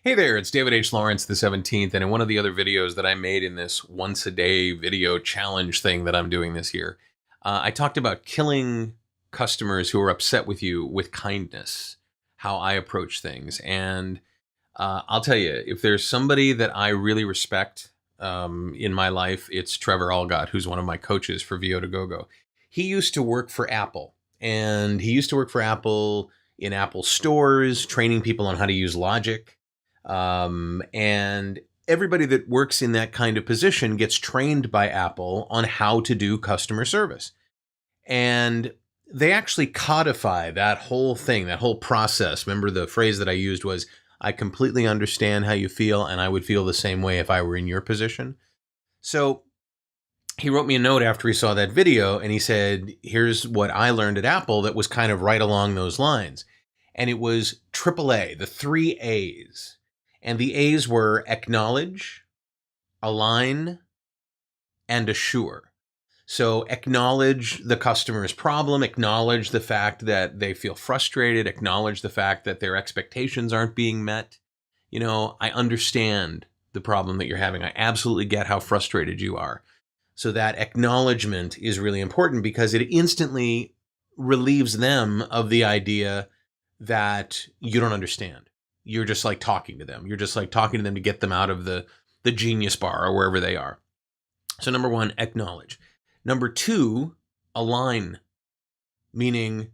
Hey there, it's David H. Lawrence the 17th, and in one of the other videos that I made in this once a day video challenge thing that I'm doing this year, I talked about killing customers who are upset with you with kindness, how I approach things. And I'll tell you, if there's somebody that I really respect in my life, it's Trevor, who's one of my coaches for VO2GoGo. He used to work for Apple, and he used to work for Apple in Apple stores, training people on how to use Logic. And everybody that works in that kind of position gets trained by Apple on how to do customer service. And they actually codify that whole thing, that whole process. Remember, the phrase that I used was, I completely understand how you feel, and I would feel the same way if I were in your position. So he wrote me a note after he saw that video, and he said, here's what I learned at Apple that was kind of right along those lines. And it was AAA, the 3 A's. And the A's were acknowledge, align, and assure. So acknowledge the customer's problem, acknowledge the fact that they feel frustrated, acknowledge the fact that their expectations aren't being met. You know, I understand the problem that you're having. I absolutely get how frustrated you are. So that acknowledgement is really important because it instantly relieves them of the idea that you don't understand. You're just like talking to them. You're just like talking to them to get them out of the genius bar or wherever they are. So number one, acknowledge. Number two, align, meaning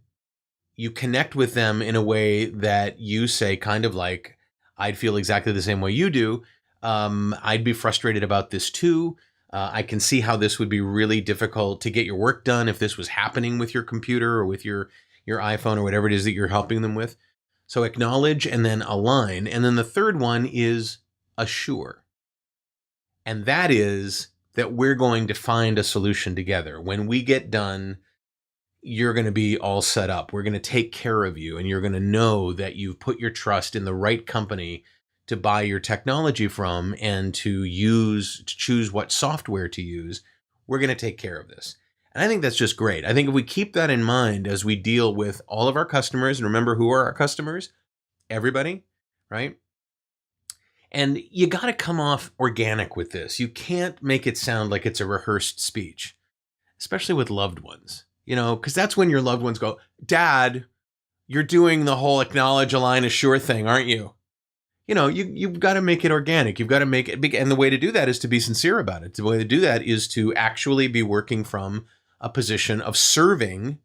you connect with them in a way that you say kind of like, I'd feel exactly the same way you do. I'd be frustrated about this too. I can see how this would be really difficult to get your work done if this was happening with your computer or with your iPhone or whatever it is that you're helping them with. So acknowledge and then align. And then the third one is assure. And that is that we're going to find a solution together. When we get done, you're going to be all set up. We're going to take care of you, and you're going to know that you've put your trust in the right company to buy your technology from and to choose what software to use. We're going to take care of this. And I think that's just great. I think if we keep that in mind as we deal with all of our customers, and remember, who are our customers? Everybody, right? And you got to come off organic with this. You can't make it sound like it's a rehearsed speech, especially with loved ones, you know, because that's when your loved ones go, Dad, you're doing the whole acknowledge, align, assure thing, aren't you? You know, you've got to make it organic. You've got to make it big. And the way to do that is to be sincere about it. The way to do that is to actually be working from a position of serving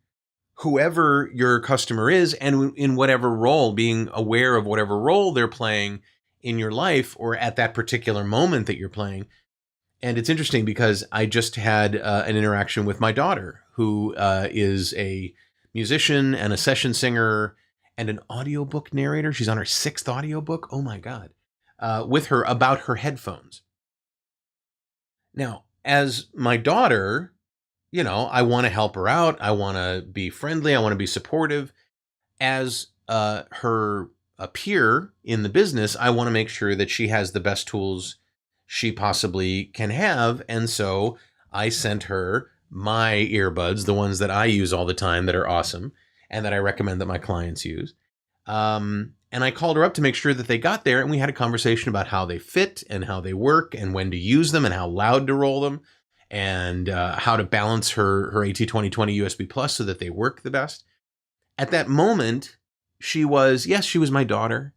whoever your customer is and in whatever role, being aware of whatever role they're playing in your life or at that particular moment that you're playing. And it's interesting because I just had an interaction with my daughter, who is a musician and a session singer and an audiobook narrator. She's on her 6th audiobook. Oh my God. With her about her headphones. Now, as my daughter, you know, I want to help her out. I want to be friendly. I want to be supportive. As her peer in the business, I want to make sure that she has the best tools she possibly can have. And so I sent her my earbuds, the ones that I use all the time that are awesome and that I recommend that my clients use. And I called her up to make sure that they got there, and we had a conversation about how they fit and how they work and when to use them and how loud to roll them and how to balance her AT2020 USB Plus so that they work the best. At that moment, she was my daughter,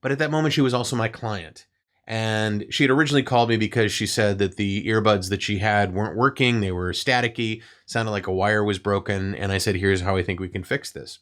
but at that moment she was also my client. And she had originally called me because she said that the earbuds that she had weren't working. They were staticky, sounded like a wire was broken. And I said, here's how I think we can fix this.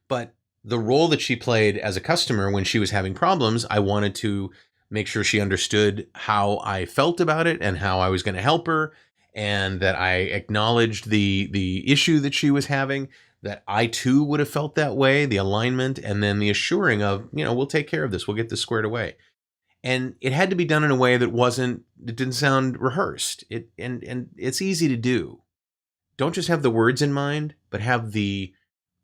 But the role that she played as a customer when she was having problems, I wanted to make sure she understood how I felt about it and how I was going to help her, and that I acknowledged the issue that she was having, that I too would have felt that way, the alignment, and then the assuring of, you know, we'll take care of this. We'll get this squared away. And it had to be done in a way that it didn't sound rehearsed. And it's easy to do. Don't just have the words in mind, but have the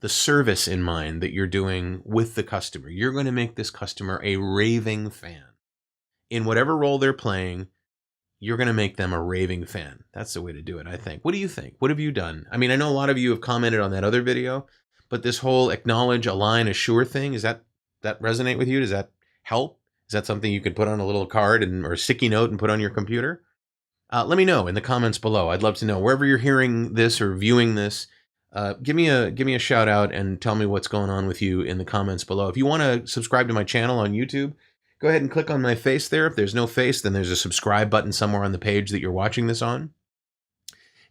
service in mind that you're doing with the customer. You're going to make this customer a raving fan. In whatever role they're playing, you're going to make them a raving fan. That's the way to do it, I think. What do you think? What have you done? I mean, I know a lot of you have commented on that other video, but this whole acknowledge, align, assure thing, does that resonate with you? Does that help? Is that something you could put on a little card or a sticky note and put on your computer? Let me know in the comments below. I'd love to know. Wherever you're hearing this or viewing this, give me a shout out and tell me what's going on with you in the comments below. If you want to subscribe to my channel on YouTube, go ahead and click on my face there. If there's no face, then there's a subscribe button somewhere on the page that you're watching this on.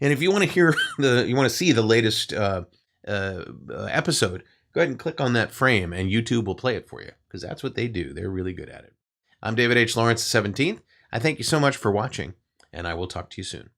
And if you want to hear you want to see the latest episode, go ahead and click on that frame, and YouTube will play it for you, because that's what they do. They're really good at it. I'm David H. Lawrence, the 17th. I thank you so much for watching, and I will talk to you soon.